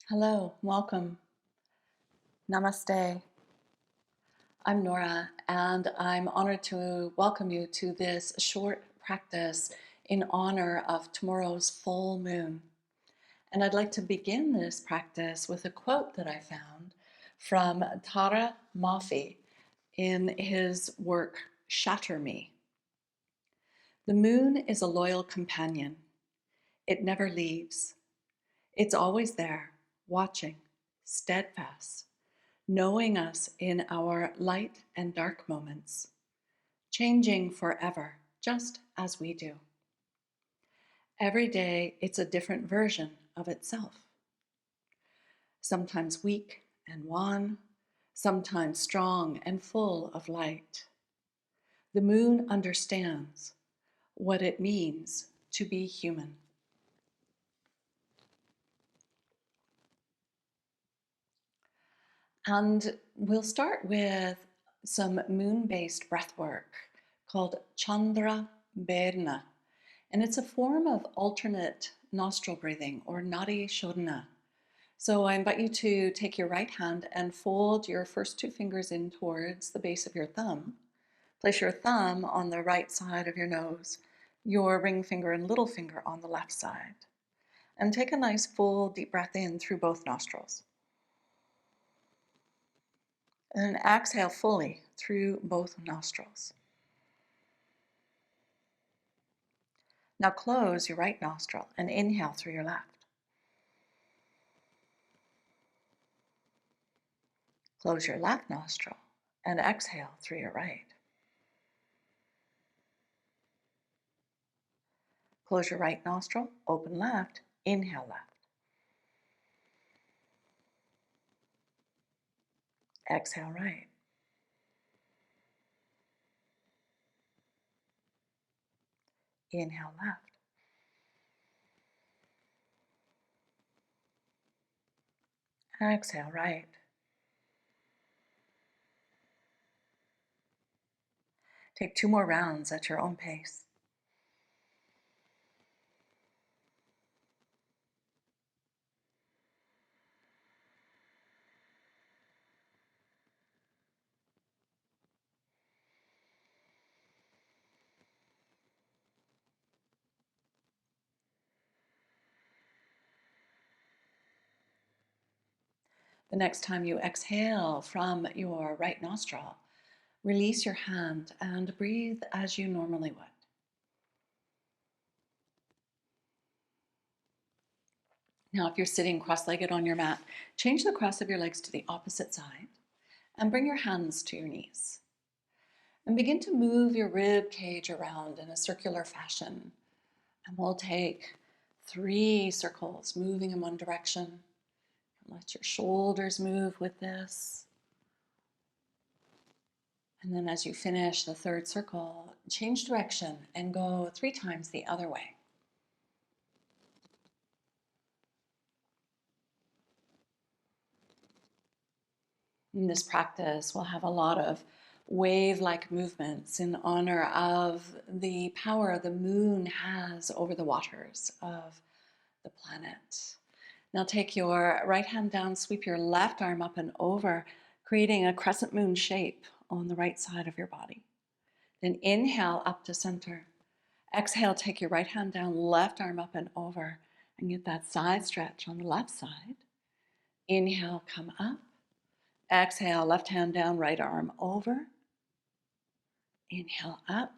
Hello, welcome. Namaste. I'm Nora, and I'm honored to welcome you to this short practice in honor of tomorrow's full moon. And I'd like to begin this practice with a quote that I found from Tahereh Mafi in his work, Shatter. The moon is a loyal companion. It never leaves. It's always there, watching, steadfast, knowing us in our light and dark moments, changing forever, just as we do. Every day, it's a different version of itself. Sometimes weak and wan, sometimes strong and full of light. The moon understands what it means to be human. And we'll start with some moon-based breath work called Chandra Bhedana. And it's a form of alternate nostril breathing or nadi shodhana. So I invite you to take your right hand and fold your first two fingers in towards the base of your thumb. Place your thumb on the right side of your nose, your ring finger and little finger on the left side. And take a nice full deep breath in through both nostrils. And exhale fully through both nostrils. Now close your right nostril and inhale through your left. Close your left nostril and exhale through your right. Close your right nostril, open left, inhale left. Exhale right. Inhale left. Exhale right. Take 2 more rounds at your own pace. The next time you exhale from your right nostril, release your hand and breathe as you normally would. Now, if you're sitting cross-legged on your mat, change the cross of your legs to the opposite side and bring your hands to your knees. And begin to move your rib cage around in a circular fashion. And we'll take 3 circles, moving in one direction. Let your shoulders move with this. And then as you finish the 3rd circle, change direction and go 3 times the other way. In this practice, we'll have a lot of wave-like movements in honor of the power the moon has over the waters of the planet. Now take your right hand down, sweep your left arm up and over, creating a crescent moon shape on the right side of your body. Then inhale up to center. Exhale, take your right hand down, left arm up and over, and get that side stretch on the left side. Inhale, come up. Exhale, left hand down, right arm over. Inhale up.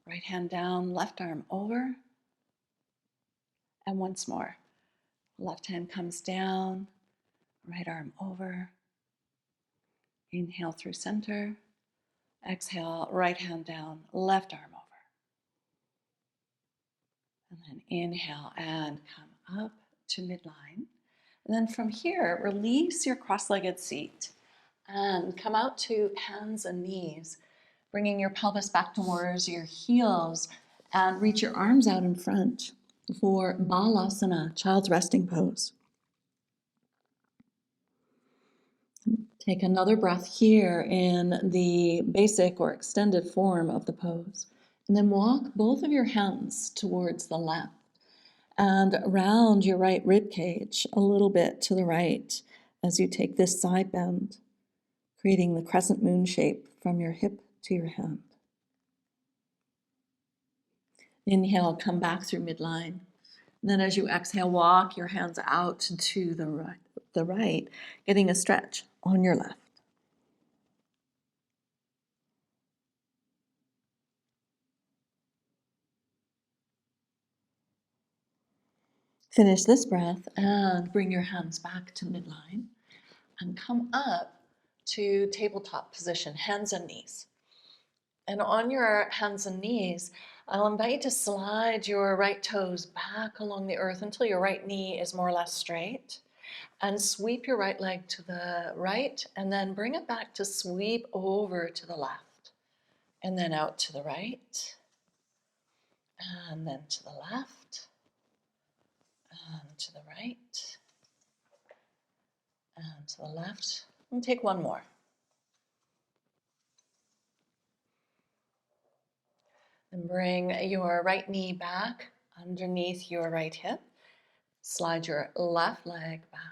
Right hand down, left arm over. And once more. Left hand comes down, right arm over. Inhale through center. Exhale, right hand down, left arm over. And then inhale and come up to midline. And then from here, release your cross-legged seat and come out to hands and knees, bringing your pelvis back towards your heels and reach your arms out in front for Balasana, child's resting pose. Take another breath here in the basic or extended form of the pose. And then walk both of your hands towards the left And round your right rib cage a little bit to the right as you take this side bend, creating the crescent moon shape from your hip to your hand. Inhale, come back through midline. And then as you exhale, walk your hands out to the right, getting a stretch on your left. Finish this breath and bring your hands back to midline and come up to tabletop position, hands and knees. And on your hands and knees, I'll invite you to slide your right toes back along the earth until your right knee is more or less straight. And sweep your right leg to the right, and then bring it back to sweep over to the left. And then out to the right, and then to the left, and to the right, and to the left. And take one more. And bring your right knee back underneath your right hip. Slide your left leg back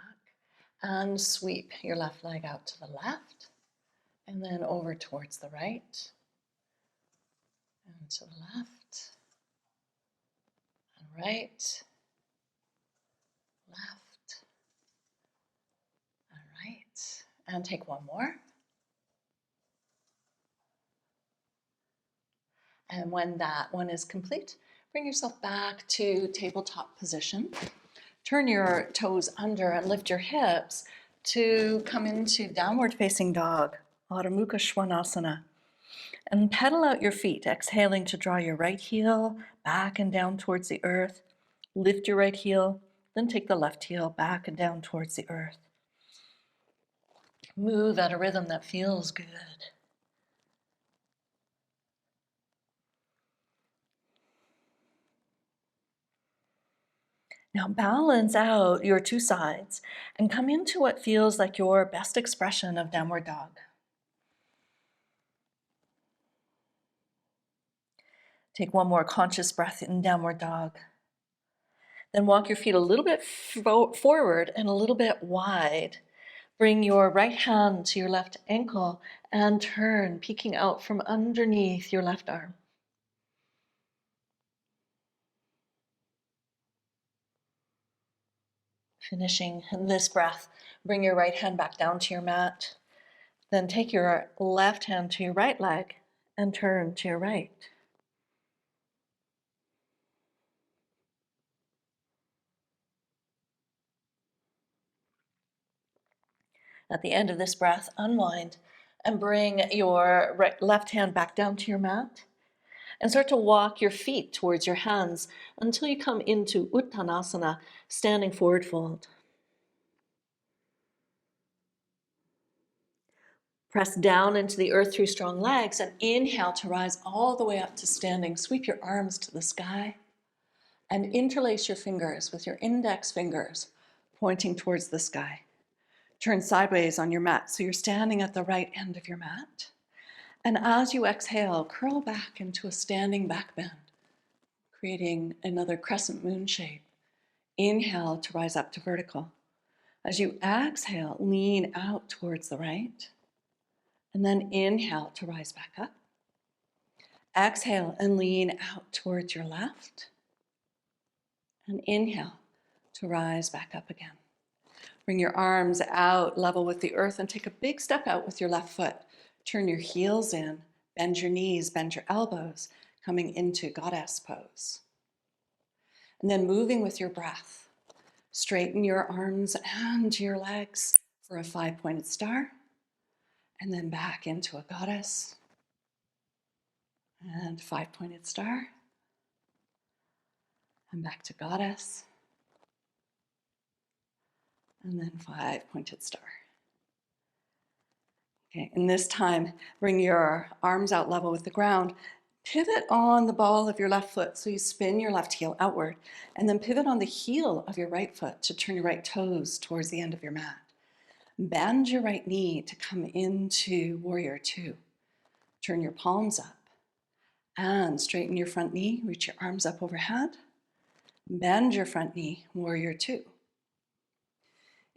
and sweep your left leg out to the left and then over towards the right and to the left and right, left and right. And take one more. And when that one is complete, bring yourself back to tabletop position. Turn your toes under and lift your hips to come into downward facing dog, Adho Mukha Svanasana. And pedal out your feet, exhaling to draw your right heel back and down towards the earth. Lift your right heel, then take the left heel back and down towards the earth. Move at a rhythm that feels good. Now balance out your two sides and come into what feels like your best expression of downward dog. Take one more conscious breath in downward dog. Then walk your feet a little bit forward and a little bit wide. Bring your right hand to your left ankle and turn, peeking out from underneath your left arm. Finishing this breath, bring your right hand back down to your mat. Then take your left hand to your right leg and turn to your right. At the end of this breath, unwind and bring your left hand back down to your mat and start to walk your feet towards your hands until you come into Uttanasana, standing forward fold. Press down into the earth through strong legs and inhale to rise all the way up to standing. Sweep your arms to the sky and interlace your fingers with your index fingers pointing towards the sky. Turn sideways on your mat so you're standing at the right end of your mat. And as you exhale, curl back into a standing back bend, creating another crescent moon shape. Inhale to rise up to vertical. As you exhale, lean out towards the right. And then inhale to rise back up. Exhale and lean out towards your left. And inhale to rise back up again. Bring your arms out level with the earth and take a big step out with your left foot. Turn your heels in, bend your knees, bend your elbows, coming into goddess pose. And then moving with your breath, straighten your arms and your legs for a 5-pointed star. And then back into a goddess. And 5-pointed star. And back to goddess. And then 5-pointed star. Okay, and this time, bring your arms out level with the ground. Pivot on the ball of your left foot so you spin your left heel outward. And then pivot on the heel of your right foot to turn your right toes towards the end of your mat. Bend your right knee to come into warrior two. Turn your palms up and straighten your front knee. Reach your arms up overhead Bend your front knee, warrior two.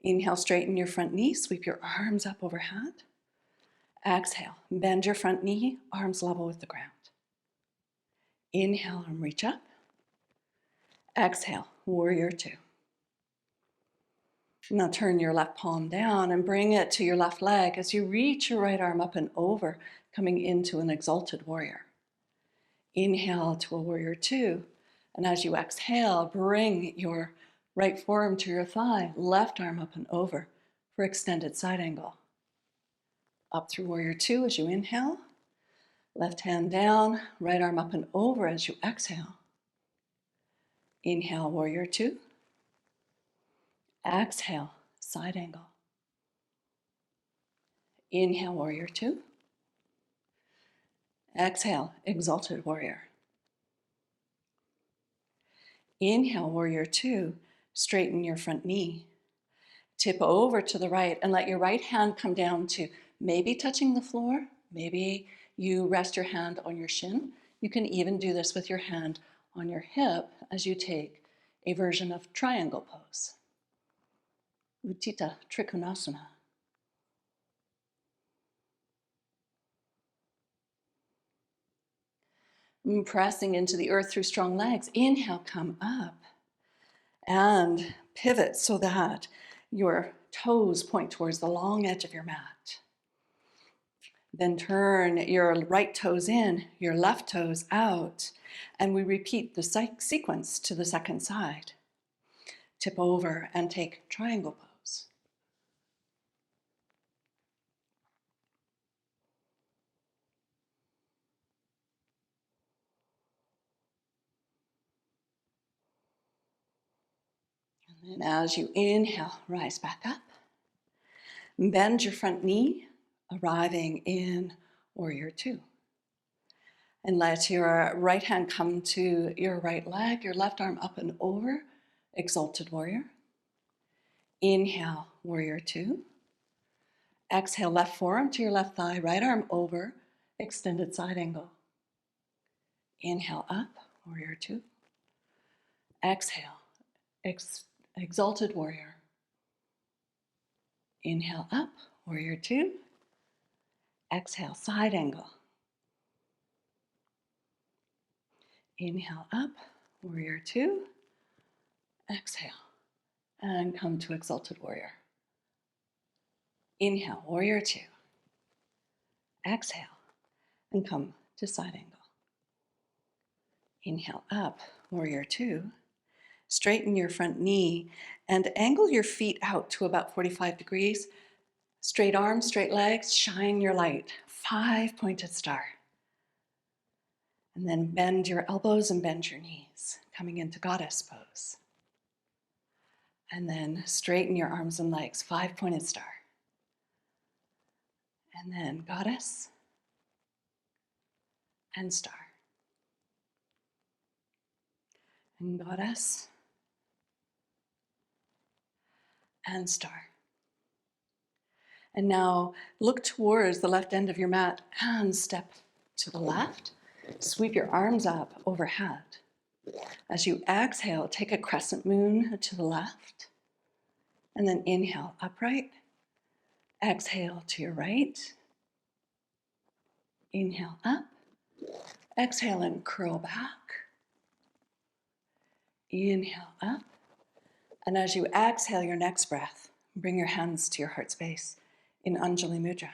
Inhale, straighten your front knee, sweep your arms up overhead. Exhale, bend your front knee, arms level with the ground. Inhale and reach up. Exhale, warrior two. Now turn your left palm down and bring it to your left leg as you reach your right arm up and over, coming into an exalted warrior. Inhale to a warrior two. And as you exhale, bring your right forearm to your thigh, left arm up and over for extended side angle. Up through warrior two as you inhale. Left hand down, right arm up and over as you exhale. Inhale, warrior two. Exhale, side angle. Inhale, warrior two. Exhale, exalted warrior. Inhale, warrior two. Straighten your front knee. Tip over to the right and let your right hand come down to maybe touching the floor. Maybe you rest your hand on your shin. You can even do this with your hand on your hip as you take a version of triangle pose. Utthita Trikonasana. Pressing into the earth through strong legs. Inhale, come up and pivot so that your toes point towards the long edge of your mat. Then turn your right toes in, your left toes out, and we repeat the sequence to the second side. Tip over and take triangle pose. And then as you inhale, rise back up. Bend your front knee, arriving in warrior two. And let your right hand come to your right leg, your left arm up and over, exalted warrior. Inhale, warrior two. Exhale, left forearm to your left thigh, right arm over, extended side angle. Inhale up, warrior two. Exhale, exalted warrior. Inhale up, warrior two. Exhale, side angle. Inhale up, warrior two. Exhale, and come to exalted warrior. Inhale, warrior two. Exhale, and come to side angle. Inhale up, warrior two. Straighten your front knee and angle your feet out to about 45 degrees. Straight arms, straight legs, shine your light. 5-pointed star. And then bend your elbows and bend your knees, coming into goddess pose. And then straighten your arms and legs, 5-pointed star. And then goddess and star. And goddess and star. And now look towards the left end of your mat and step to the left. Sweep your arms up overhead. As you exhale, take a crescent moon to the left. And then inhale, upright. Exhale to your right. Inhale up. Exhale and curl back. Inhale up. And as you exhale your next breath, bring your hands to your heart space in Anjali Mudra.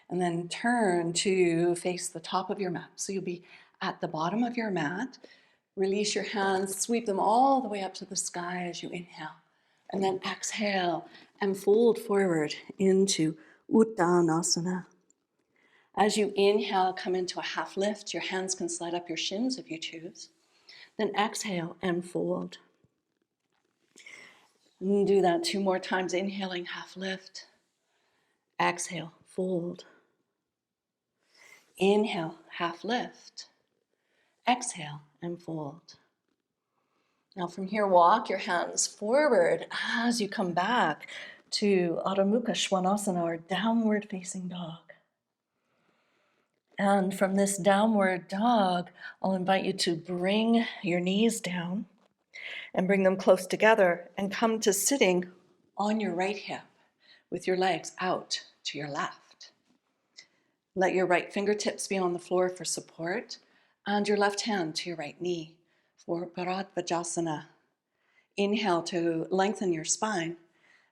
And then turn to face the top of your mat. So you'll be at the bottom of your mat. Release your hands, sweep them all the way up to the sky as you inhale. And then exhale and fold forward into Uttanasana. As you inhale, come into a half lift. Your hands can slide up your shins if you choose. Then exhale and fold. And do that 2 more times, inhaling, half lift. Exhale, fold. Inhale, half lift. Exhale and fold. Now from here, walk your hands forward as you come back to Adho Mukha Svanasana, or downward facing dog. And from this downward dog, I'll invite you to bring your knees down and bring them close together and come to sitting on your right hip with your legs out to your left. Let your right fingertips be on the floor for support and your left hand to your right knee for Bharadvajasana. Inhale to lengthen your spine.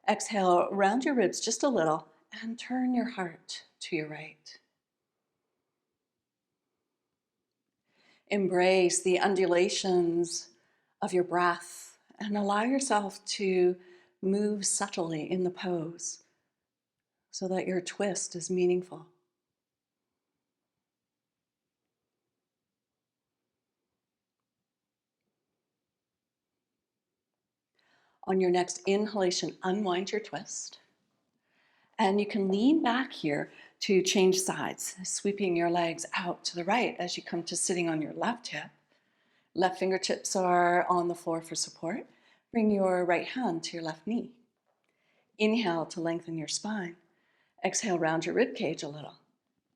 Exhale, round your ribs just a little and turn your heart to your right. Embrace the undulations of your breath and allow yourself to move subtly in the pose so that your twist is meaningful. On your next inhalation, unwind your twist. And you can lean back here to change sides, sweeping your legs out to the right as you come to sitting on your left hip. Left fingertips are on the floor for support. Bring your right hand to your left knee. Inhale to lengthen your spine. Exhale, round your rib cage a little.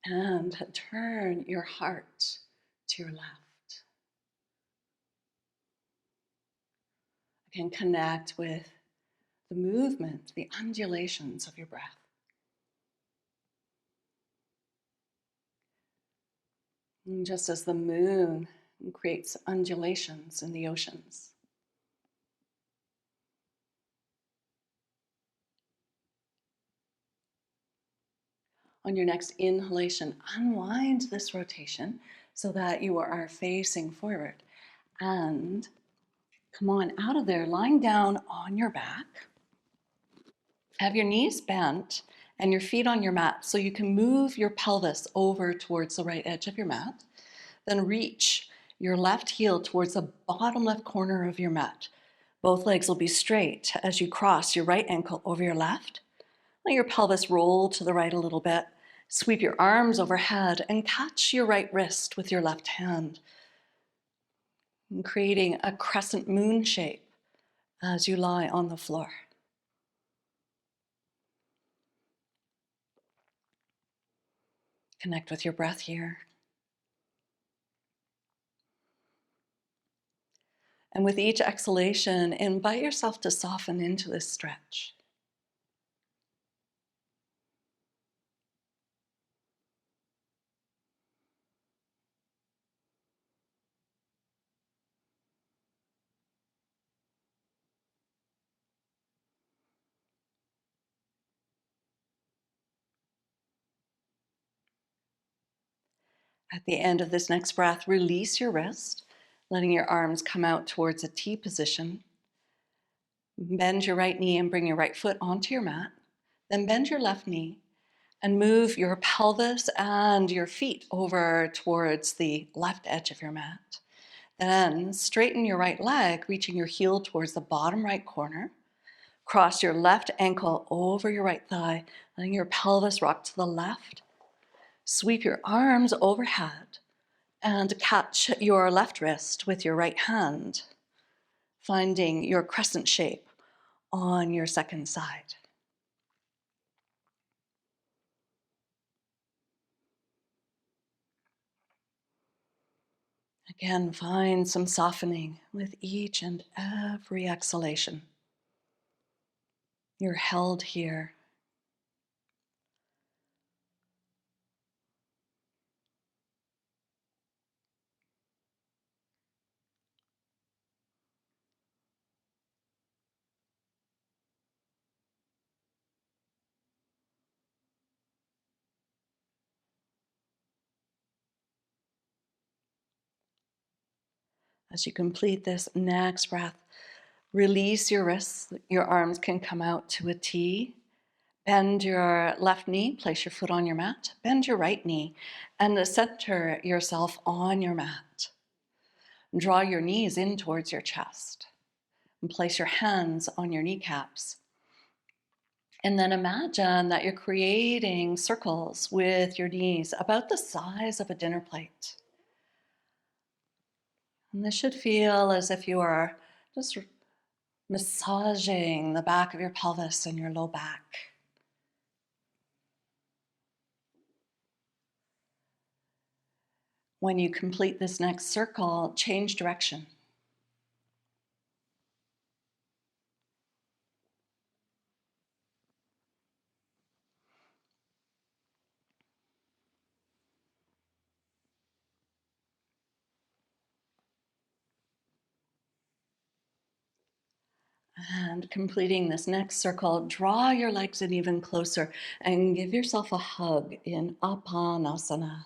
And turn your heart to your left. Again, connect with the movement, the undulations of your breath. And just as the moon creates undulations in the oceans. On your next inhalation, unwind this rotation so that you are facing forward. And come on out of there, lying down on your back. Have your knees bent and your feet on your mat so you can move your pelvis over towards the right edge of your mat. Then reach your left heel towards the bottom left corner of your mat. Both legs will be straight as you cross your right ankle over your left. Let your pelvis roll to the right a little bit. Sweep your arms overhead and catch your right wrist with your left hand, creating a crescent moon shape as you lie on the floor. Connect with your breath here. And with each exhalation, invite yourself to soften into this stretch. At the end of this next breath, release your wrist, letting your arms come out towards a T position. Bend your right knee and bring your right foot onto your mat. Then bend your left knee and move your pelvis and your feet over towards the left edge of your mat. Then straighten your right leg, reaching your heel towards the bottom right corner. Cross your left ankle over your right thigh, letting your pelvis rock to the left. Sweep your arms overhead and catch your left wrist with your right hand, finding your crescent shape on your second side. Again, find some softening with each and every exhalation. You're held here. As you complete this next breath, release your wrists. Your arms can come out to a T. Bend your left knee, place your foot on your mat. Bend your right knee and center yourself on your mat. Draw your knees in towards your chest and place your hands on your kneecaps. And then imagine that you're creating circles with your knees about the size of a dinner plate. And this should feel as if you are just massaging the back of your pelvis and your low back. When you complete this next circle, change direction. And completing this next circle, draw your legs in even closer and give yourself a hug in Apanasana.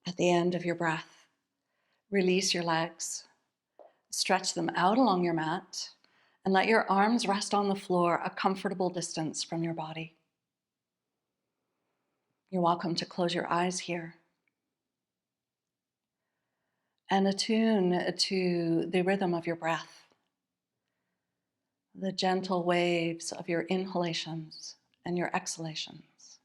At the end of your breath, release your legs, stretch them out along your mat, and let your arms rest on the floor a comfortable distance from your body. You're welcome to close your eyes here and attune to the rhythm of your breath, the gentle waves of your inhalations and your exhalations.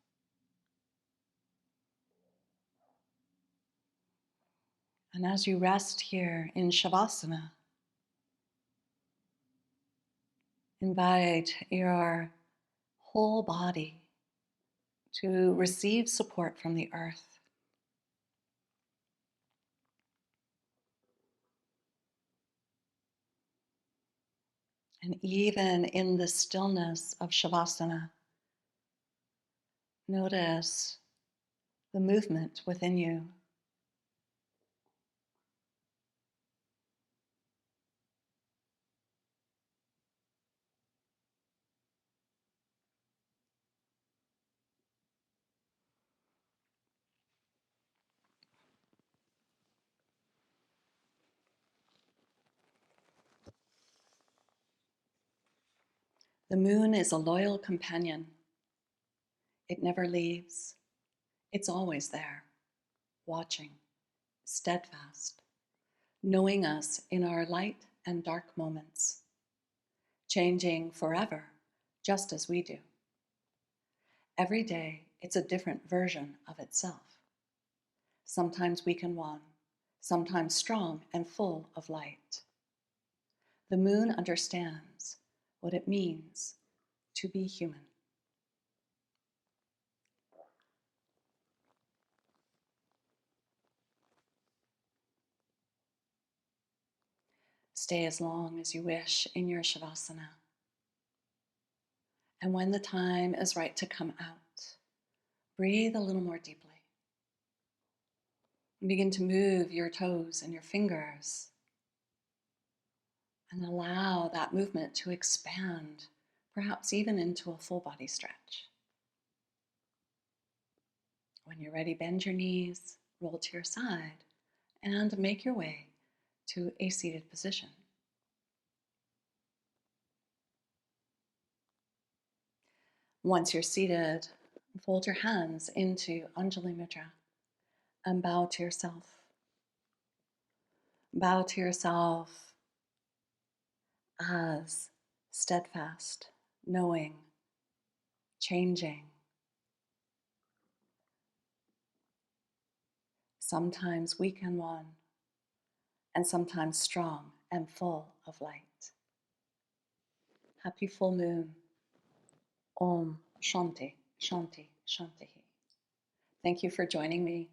And as you rest here in Shavasana, invite your whole body to receive support from the earth. And even in the stillness of Shavasana, notice the movement within you. The moon is a loyal companion. It never leaves. It's always there, watching, steadfast, knowing us in our light and dark moments, changing forever, just as we do. Every day, it's a different version of itself. Sometimes weak and wan, sometimes strong and full of light. The moon understands what it means to be human. Stay as long as you wish in your Shavasana. And when the time is right to come out, breathe a little more deeply. And begin to move your toes and your fingers. And allow that movement to expand, perhaps even into a full body stretch. When you're ready, bend your knees, roll to your side, and make your way to a seated position. Once you're seated, fold your hands into Anjali Mudra and bow to yourself. Bow to yourself as steadfast, knowing, changing, sometimes weak and wan, and sometimes strong and full of light. Happy full moon. Om Shanti, Shanti, Shanti. Thank you for joining me.